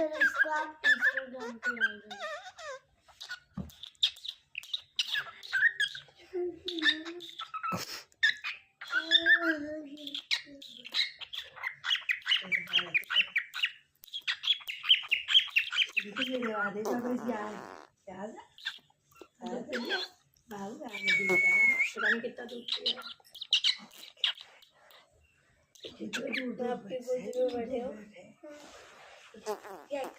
फिर इसको आप इंस्टाग्राम पे डाल देना। पता नहीं कितना दूध पिया। तो आपके गोद में बैठे हो।